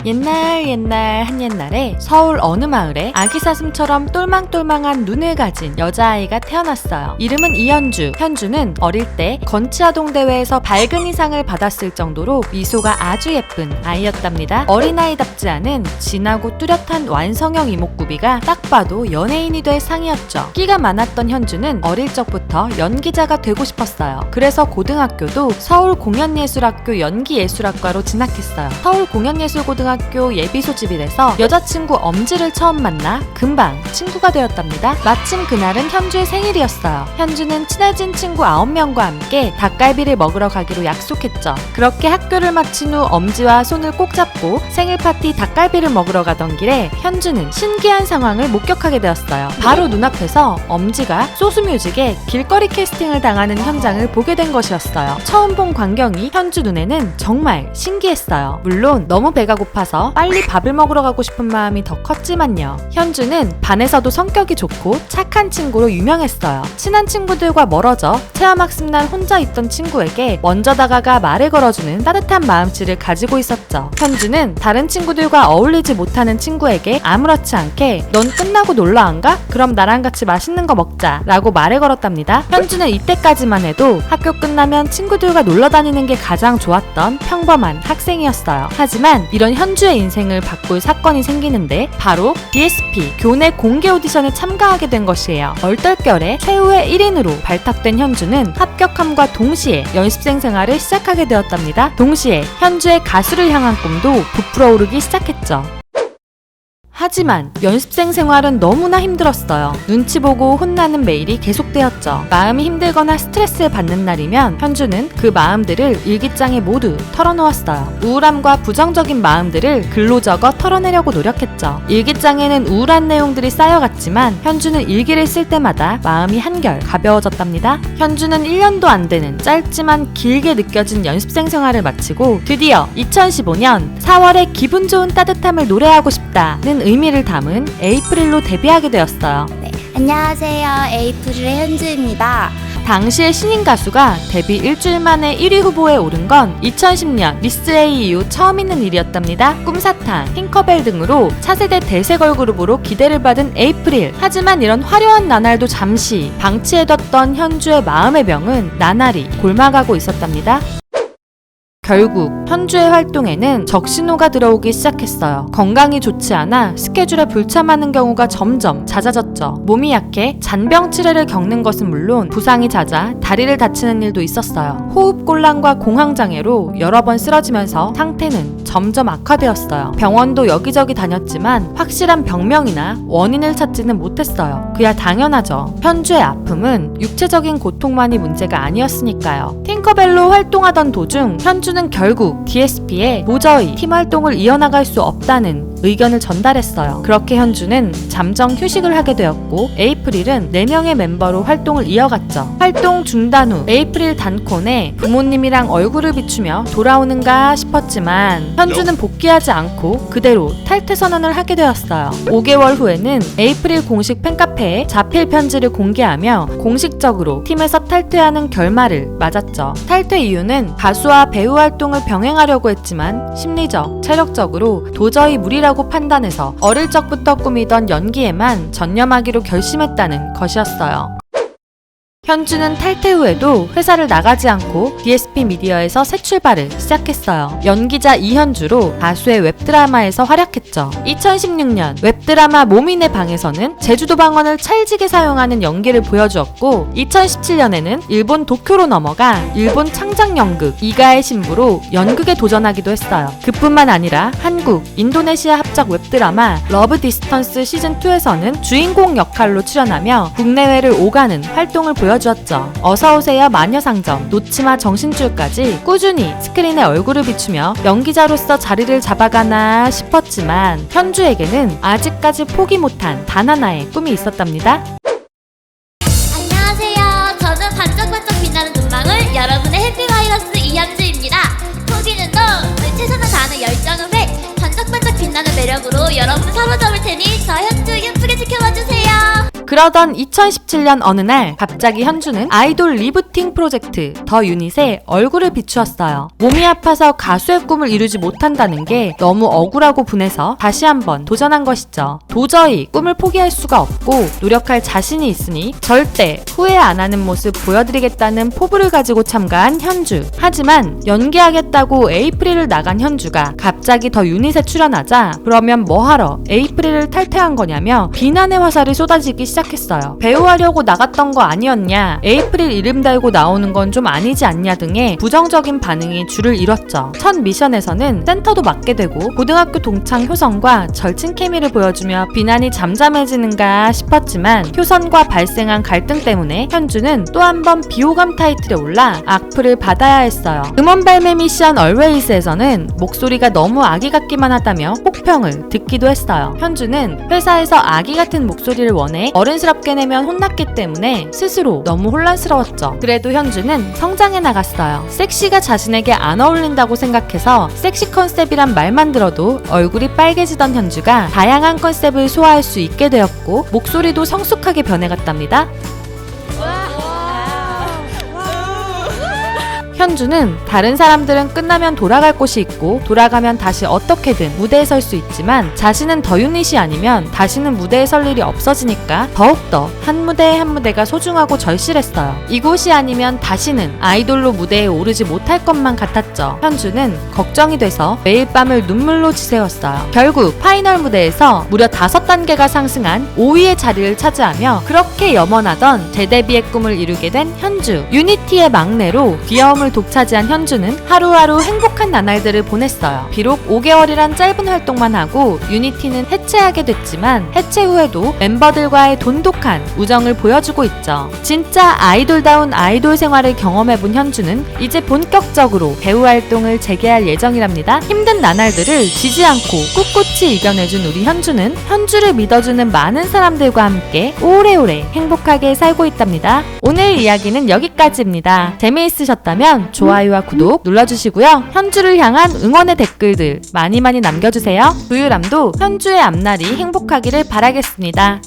옛날 한 옛날에 서울 어느 마을에 아기 사슴처럼 똘망똘망한 눈을 가진 여자아이가 태어났어요. 이름은 이현주. 현주는 어릴 때 건치아동 대회에서 밝은 상을 받았을 정도로 미소가 아주 예쁜 아이였답니다. 어린아이답지 않은 진하고 뚜렷한 완성형 이목구비가 딱 봐도 연예인이 될 상이었죠. 끼가 많았던 현주는 어릴 적부터 연기자가 되고 싶었어요. 그래서 고등학교도 서울공연예술학교 연기예술학과로 진학했어요. 서울공연예술고등학교 예비소집일에서 여자친구 엄지를 처음 만나 금방 친구가 되었답니다. 마침 그날은 현주의 생일이었어요. 현주는 친해진 친구 9명과 함께 닭갈비를 먹으러 가기로 약속했죠. 그렇게 학교를 마친 후 엄지와 손을 꼭 잡고 생일 파티 닭갈비를 먹으러 가던 길에 현주는 신기한 상황을 목격하게 되었어요. 바로 눈앞에서 엄지가 소스뮤직에 길거리 캐스팅을 당하는 현장을 보게 된 것이었어요. 처음 본 광경이 현주 눈에는 정말 신기했어요. 물론 너무 배가 고파서 빨리 밥을 먹으러 가고 싶은 마음이 더 컸지만요. 현주는 반에서도 성격이 좋고 착한 친구로 유명했어요. 친한 친구들과 멀어져 체험학습 날 혼자 있던 친구에게 먼저 다가가 말을 걸어주는 따뜻한 마음씨를 가지고 있었죠. 현주는 다른 친구들과 어울리지 못하는 친구에게 아무렇지 않게 넌 끝나고 놀러 안 가? 그럼 나랑 같이 맛있는 거 먹자 라고 말을 걸었답니다. 현주는 이때까지만 해도 학교 끝나면 친구들과 놀러 다니는 게 가장 좋았던 평범한 학생이었어요. 하지만 이런 현주의 인생을 바꿀 사건이 생기는데 바로 DSP 교내 공개 오디션에 참가하게 된 것이에요. 얼떨결에 최후의 1인으로 발탁된 현주는 합격함과 동시에 연습생 생활을 시작하게 되었답니다. 동시에 현주의 가수를 향한 꿈도 부풀어 오르기 시작했죠. 하지만 연습생 생활은 너무나 힘들었어요. 눈치 보고 혼나는 매일이 계속되었죠. 마음이 힘들거나 스트레스를 받는 날이면 현주는 그 마음들을 일기장에 모두 털어놓았어요. 우울함과 부정적인 마음들을 글로 적어 털어내려고 노력했죠. 일기장에는 우울한 내용들이 쌓여갔지만 현주는 일기를 쓸 때마다 마음이 한결 가벼워졌답니다. 현주는 1년도 안 되는 짧지만 길게 느껴진 연습생 생활을 마치고 드디어 2015년 4월에 기분 좋은 따뜻함을 노래하고 싶다는 의미를 담은 에이프릴로 데뷔하게 되었어요. 네, 안녕하세요. 에이프릴의 현주입니다. 당시의 신인 가수가 데뷔 일주일 만에 1위 후보에 오른 건 2010년 미스A 이후 처음 있는 일이었답니다. 꿈사탕, 팅커벨 등으로 차세대 대세 걸그룹으로 기대를 받은 에이프릴. 하지만 이런 화려한 나날도 잠시 방치해뒀던 현주의 마음의 병은 나날이 곪아가고 있었답니다. 결국 현주의 활동에는 적신호가 들어오기 시작했어요. 건강이 좋지 않아 스케줄에 불참하는 경우가 점점 잦아졌죠. 몸이 약해 잔병 치레를 겪는 것은 물론 부상이 잦아 다리를 다치는 일도 있었어요. 호흡곤란과 공황장애로 여러 번 쓰러지면서 상태는 점점 악화되었어요. 병원도 여기저기 다녔지만 확실한 병명이나 원인을 찾지는 못했어요. 그야 당연하죠. 현주의 아픔은 육체적인 고통만이 문제가 아니었으니까요. 팅커벨로 활동하던 도중 현주는 결국 DSP에 도저히 팀 활동을 이어나갈 수 없다는 의견을 전달했어요. 그렇게 현주는 잠정 휴식을 하게 되었고 에이프릴은 4명의 멤버로 활동을 이어갔죠. 활동 중단 후 에이프릴 단콘에 부모님이랑 얼굴을 비추며 돌아오는가 싶었지만 현주는 복귀하지 않고 그대로 탈퇴 선언을 하게 되었어요. 5개월 후에는 에이프릴 공식 팬카페에 자필 편지를 공개하며 공식적으로 팀에서 탈퇴하는 결말을 맞았죠. 탈퇴 이유는 가수와 배우 활동을 병행하려고 했지만 심리적, 체력적으로 도저히 무리라고 판단해서 어릴 적부터 꾸미던 연기에만 전념하기로 결심했다는 것이었어요. 현주는 탈퇴 후에도 회사를 나가지 않고 DSP 미디어에서 새 출발을 시작했어요. 연기자 이현주로 가수의 웹드라마에서 활약했죠. 2016년 웹드라마 몸이 내 방에서는 제주도 방언을 찰지게 사용하는 연기를 보여주었고 2017년에는 일본 도쿄로 넘어가 일본 창작연극 이가의 신부로 연극에 도전하기도 했어요. 그뿐만 아니라 한국, 인도네시아 합작 웹드라마 러브 디스턴스 시즌2에서는 주인공 역할로 출연하며 국내외를 오가는 활동을 보여주었죠. 어서오세요 마녀상점, 놓치마 정신줄까지 꾸준히 스크린에 얼굴을 비추며 연기자로서 자리를 잡아가나 싶었지만 현주에게는 아직까지 포기 못한 단 하나의 꿈이 있었답니다. 안녕하세요. 저는 반짝반짝 빛나는 눈망울 여러분의 해피바이러스 이현주입니다. 포기는 너 최선을 다하는 열정음에 반짝반짝 빛나는 매력으로 여러분 사로잡을 테니 저 현주 예쁘게 지켜봐주세요. 그러던 2017년 어느 날 갑자기 현주는 아이돌 리부팅 프로젝트 더 유닛에 얼굴을 비추었어요. 몸이 아파서 가수의 꿈을 이루지 못한다는 게 너무 억울하고 분해서 다시 한번 도전한 것이죠. 도저히 꿈을 포기할 수가 없고 노력할 자신이 있으니 절대 후회 안 하는 모습 보여드리겠다는 포부를 가지고 참가한 현주. 하지만 연기하겠다고 에이프릴을 나간 현주가 갑자기 더 유닛에 출연하자 그러면 뭐하러 에이프릴을 탈퇴한 거냐며 비난의 화살이 쏟아지기 시작했어요. 배우하려고 나갔던 거 아니었냐, 에이프릴 이름 달고 나오는 건 좀 아니지 않냐 등의 부정적인 반응이 줄을 이뤘죠. 첫 미션에서는 센터도 맡게 되고 고등학교 동창 효선과 절친 케미를 보여주며 비난이 잠잠해지는가 싶었지만 효선과 발생한 갈등 때문에 현주는 또 한 번 비호감 타이틀에 올라 악플을 받아야 했어요. 음원 발매 미션 Always에서는 목소리가 너무 아기 같기만 하다며 혹평을 듣기도 했어요. 현주는 회사에서 아기 같은 목소리를 원해 어른스럽게 내면 혼났기 때문에 스스로 너무 혼란스러웠죠. 그래도 현주는 성장해 나갔어요. 섹시가 자신에게 안 어울린다고 생각해서 섹시 컨셉이란 말만 들어도 얼굴이 빨개지던 현주가 다양한 컨셉을 소화할 수 있게 되었고 목소리도 성숙하게 변해갔답니다. 현주는 다른 사람들은 끝나면 돌아갈 곳이 있고 돌아가면 다시 어떻게든 무대에 설 수 있지만 자신은 더 유닛이 아니면 다시는 무대에 설 일이 없어지니까 더욱더 한 무대 한 무대가 소중하고 절실했어요. 이곳이 아니면 다시는 아이돌로 무대에 오르지 못할 것만 같았죠. 현주는 걱정이 돼서 매일 밤을 눈물로 지새웠어요. 결국 파이널 무대에서 무려 5단계가 상승한 5위의 자리를 차지하며 그렇게 염원하던 재데뷔의 꿈을 이루게 된 현주. 유니티의 막내로 귀여움을 독차지한 현주는 하루하루 행복한 나날들을 보냈어요. 비록 5개월이란 짧은 활동만 하고 유니티는 해체하게 됐지만 해체 후에도 멤버들과의 돈독한 우정을 보여주고 있죠. 진짜 아이돌다운 아이돌 생활을 경험해본 현주는 이제 본격적으로 배우 활동을 재개할 예정이랍니다. 힘든 나날들을 지지 않고 꿋꿋이 이겨내준 우리 현주는 현주를 믿어주는 많은 사람들과 함께 오래오래 행복하게 살고 있답니다. 오늘 이야기는 여기까지입니다. 재미있으셨다면 좋아요와 구독 눌러주시고요. 현주를 향한 응원의 댓글들 많이 남겨주세요. 두유람도 현주의 앞날이 행복하기를 바라겠습니다.